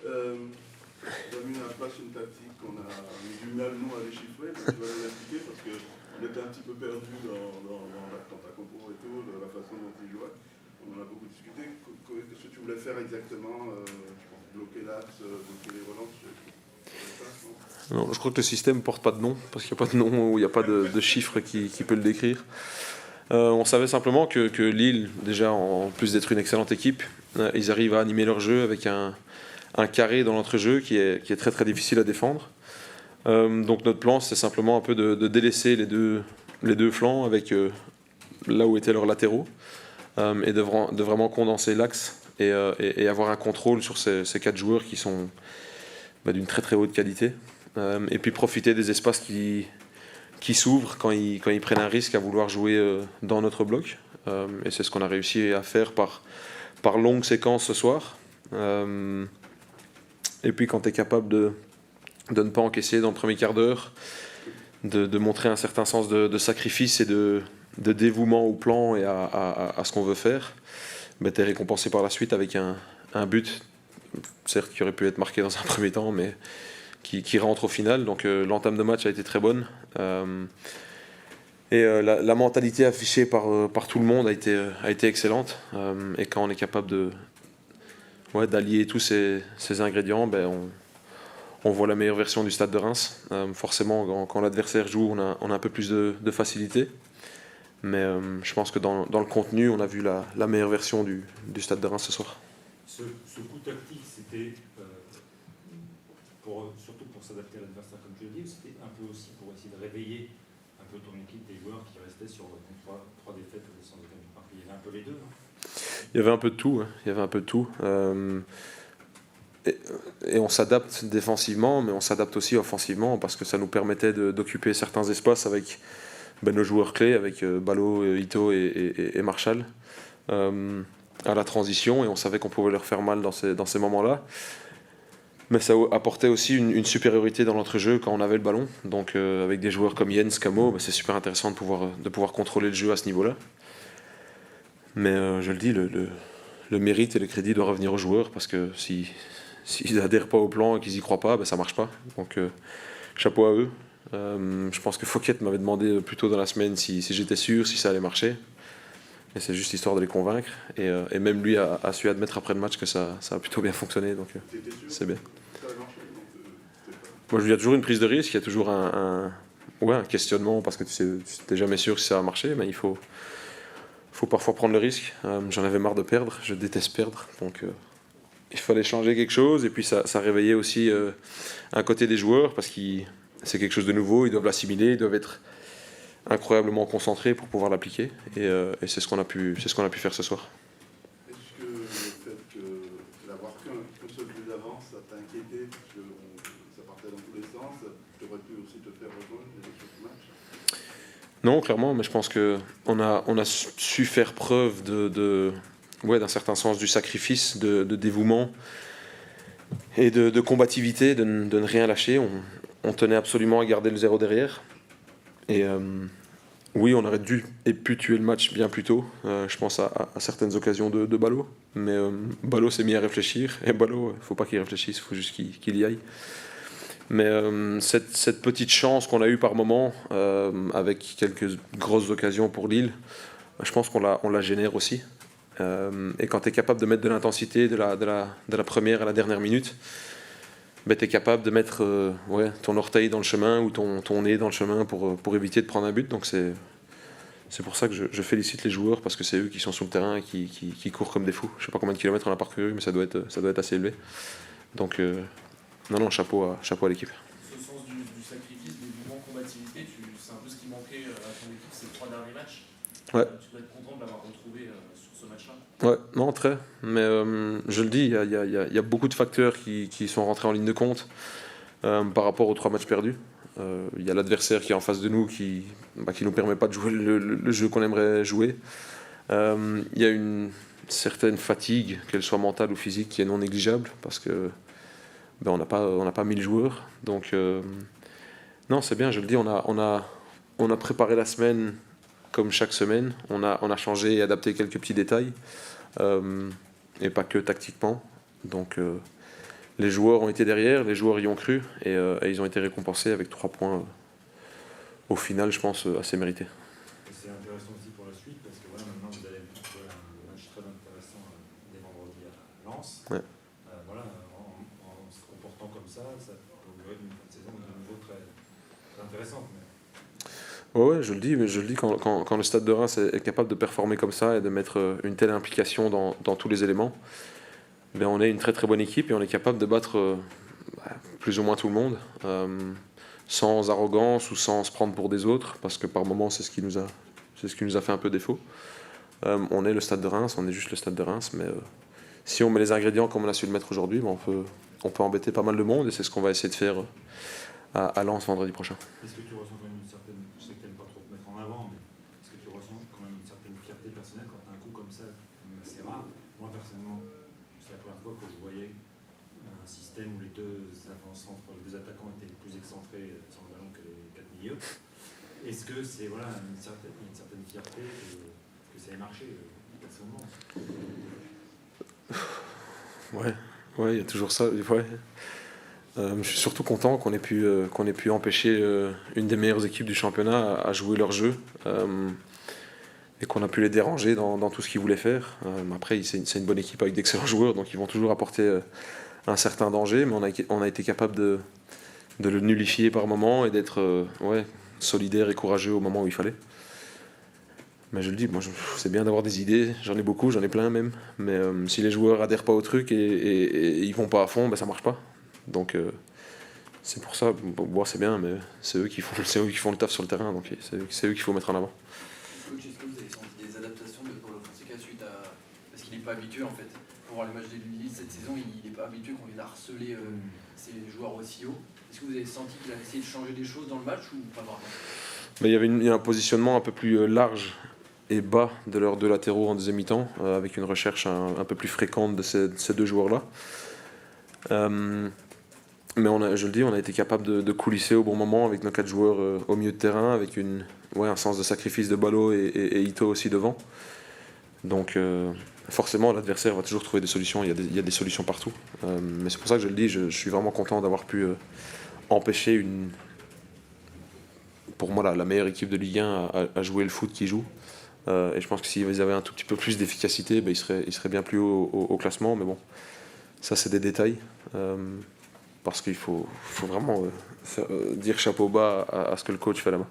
On a mis en place une tactique qu'on a du mal, nous, à déchiffrer, mais tu vas nous l'expliquer parce qu'on était un petit peu perdu dans ta compo et tout, de la façon dont il jouait. On en a beaucoup discuté. Qu'est-ce que tu voulais faire exactement? Je pense bloquer l'axe, bloquer les relances. Non, je crois que le système ne porte pas de nom, parce qu'il n'y a pas de nom ou il n'y a pas de chiffre qui peut le décrire. On savait simplement que Lille, déjà en plus d'être une excellente équipe, ils arrivent à animer leur jeu avec un carré dans l'entrejeu qui est très très difficile à défendre. Donc notre plan, c'est simplement un peu de délaisser les deux flancs avec là où étaient leurs latéraux et de vraiment condenser l'axe et avoir un contrôle sur ces 4 joueurs qui sont d'une très très haute qualité. Et puis profiter des espaces qui s'ouvrent quand ils prennent un risque à vouloir jouer dans notre bloc. Et c'est ce qu'on a réussi à faire par longues séquences ce soir. Et puis quand tu es capable de ne pas encaisser dans le premier quart d'heure, de montrer un certain sens de sacrifice et de dévouement au plan et à ce qu'on veut faire, tu es récompensé par la suite avec un but, certes qui aurait pu être marqué dans un premier temps, mais qui rentre au final. Donc l'entame de match a été très bonne. Et la mentalité affichée par tout le monde a été excellente. Et quand on est capable d'allier tous ces ingrédients, on voit la meilleure version du Stade de Reims. Forcément, quand l'adversaire joue, on a un peu plus de facilité. Mais je pense que dans le contenu, on a vu la meilleure version du Stade de Reims ce soir. Ce coup tactique, c'était surtout pour s'adapter à l'adversaire, comme tu le dis, c'était un peu aussi pour essayer de réveiller un peu ton équipe, des joueurs qui restaient sur trois défaites sans aucun but. Il y avait un peu les deux, non? Il y avait un peu de tout. Hein. Il y avait un peu de tout. Et on s'adapte défensivement, mais on s'adapte aussi offensivement parce que ça nous permettait d'occuper certains espaces avec nos joueurs clés, avec Ballot, Ito et Marshall, à la transition, et on savait qu'on pouvait leur faire mal dans ces moments-là. Mais ça apportait aussi une supériorité dans l'entrejeu quand on avait le ballon. Donc avec des joueurs comme Jens, Camo, c'est super intéressant de pouvoir contrôler le jeu à ce niveau-là. Mais je le dis, le mérite et le crédit doivent revenir aux joueurs parce que s'ils n'adhèrent pas au plan et qu'ils n'y croient pas, ça ne marche pas. Donc chapeau à eux. Je pense que Fouquet m'avait demandé plus tôt dans la semaine si j'étais sûr, si ça allait marcher. Et c'est juste histoire de les convaincre. Et même lui a su admettre après le match que ça a plutôt bien fonctionné. Donc c'est bien. Moi, il y a toujours une prise de risque, il y a toujours un questionnement parce que tu n'es jamais sûr si ça va marcher, mais il faut parfois prendre le risque. J'en avais marre de perdre, je déteste perdre. Donc il fallait changer quelque chose. Et puis ça réveillait aussi un côté des joueurs parce que c'est quelque chose de nouveau, ils doivent l'assimiler, ils doivent être incroyablement concentrés pour pouvoir l'appliquer. Et c'est ce qu'on a pu faire ce soir. Est-ce que le fait d'avoir qu'un seul but d'avance, ça t'a inquiété parce que ça partait dans tous les sens? Tu aurais pu aussi te faire rejoindre les autres matchs? Non, clairement, mais je pense qu'on a su faire preuve d'un certain sens du sacrifice, de dévouement et de combativité, de ne rien lâcher. On tenait absolument à garder le 0 derrière. Et oui, on aurait dû et pu tuer le match bien plus tôt. Je pense à certaines occasions de Ballot. Mais Ballot s'est mis à réfléchir. Et Ballot, il ne faut pas qu'il réfléchisse, il faut juste qu'il y aille. Mais cette petite chance qu'on a eue par moment, avec quelques grosses occasions pour Lille, je pense qu'on la génère aussi. Et quand tu es capable de mettre de l'intensité de la première à la dernière minute, tu es capable de mettre ton orteil dans le chemin ou ton nez dans le chemin pour éviter de prendre un but. Donc c'est pour ça que je félicite les joueurs parce que c'est eux qui sont sur le terrain et qui courent comme des fous. Je ne sais pas combien de kilomètres on a parcouru, mais ça doit être assez élevé. Donc non, chapeau à l'équipe. Ce sens du sacrifice, du mouvement combativité, c'est un peu ce qui manquait à ton équipe ces 3 derniers matchs. Ouais. Tu dois être content de l'avoir retrouvé sur ce match-là. Ouais, non, très. Mais je le dis, il y a beaucoup de facteurs qui sont rentrés en ligne de compte par rapport aux 3 matchs perdus. Il y a l'adversaire qui est en face de nous qui nous permet pas de jouer le jeu qu'on aimerait jouer. Il y a une certaine fatigue, qu'elle soit mentale ou physique, qui est non négligeable parce que on n'a pas 1000 joueurs. Donc non, c'est bien, je le dis, on a préparé la semaine comme chaque semaine. On a changé et adapté quelques petits détails et pas que tactiquement. Donc les joueurs ont été derrière, les joueurs y ont cru, et ils ont été récompensés avec 3 points au final, je pense, assez mérités. Et c'est intéressant aussi pour la suite, parce que voilà, maintenant vous allez jouer un match très intéressant dès vendredi à Lens. Ouais. Voilà, en se comportant comme ça peut ouvrir une fin de saison de nouveau très, très intéressante. Ouais, je le dis, mais je le dis quand le Stade de Reims est capable de performer comme ça et de mettre une telle implication dans tous les éléments, ben on est une très très bonne équipe et on est capable de battre plus ou moins tout le monde, sans arrogance ou sans se prendre pour des autres, parce que par moments c'est ce qui nous a fait un peu défaut. On est le Stade de Reims, on est juste le Stade de Reims, mais si on met les ingrédients comme on a su le mettre aujourd'hui, ben on peut embêter pas mal de monde et c'est ce qu'on va essayer de faire à Lens vendredi prochain. Est-ce que tu ressens quand même une certaine, je sais que tu n'aimes pas trop te mettre en avant, mais est-ce que tu ressens quand même une certaine fierté personnelle quand tu as un coup comme ça, c'est rare. Moi personnellement, c'est la première fois que je voyais un système où les deux attaquants étaient plus excentrés sur le ballon que les 4 milieux. Est-ce que c'est voilà, une certaine fierté que ça ait marché personnellement? Ouais, il y a toujours ça. Ouais. Je suis surtout content qu'on ait pu empêcher une des meilleures équipes du championnat à jouer leur jeu et qu'on a pu les déranger dans tout ce qu'ils voulaient faire. Après, c'est une bonne équipe avec d'excellents joueurs, donc ils vont toujours apporter un certain danger, mais on a été capable de le nullifier par moment et d'être solidaire et courageux au moment où il fallait. Mais je le dis, moi c'est bien d'avoir des idées, j'en ai beaucoup, j'en ai plein même, mais si les joueurs adhèrent pas au truc et ils vont pas à fond, ben ça marche pas. Donc c'est pour ça, bon, c'est bien, mais c'est eux qui font le taf sur le terrain, donc c'est eux qu'il faut mettre en avant. Coach, est-ce que vous avez senti des adaptations de Paulo Fonseca suite à... Parce qu'il n'est pas habitué en fait. Pour voir le match de Lille cette saison, il n'est pas habitué qu'on vienne harceler ses joueurs aussi haut. Est-ce que vous avez senti qu'il a essayé de changer des choses dans le match ou pas vraiment? Mais il y a un positionnement un peu plus large et bas de leurs deux latéraux en deuxième mi-temps, avec une recherche un peu plus fréquente de ces deux joueurs-là. Mais je le dis, on a été capable de coulisser au bon moment avec nos 4 joueurs au milieu de terrain, avec un sens de sacrifice de Ballot et Ito aussi devant. Donc forcément, l'adversaire va toujours trouver des solutions, il y a des solutions partout. Mais c'est pour ça que je le dis, je suis vraiment content d'avoir pu empêcher pour moi la meilleure équipe de Ligue 1 à jouer le foot qu'ils jouent. Et je pense que s'ils avaient un tout petit peu plus d'efficacité, ils seraient bien plus haut au classement. Mais bon, ça c'est des détails. Parce qu'il faut vraiment dire chapeau bas à ce que le coach fait là-bas.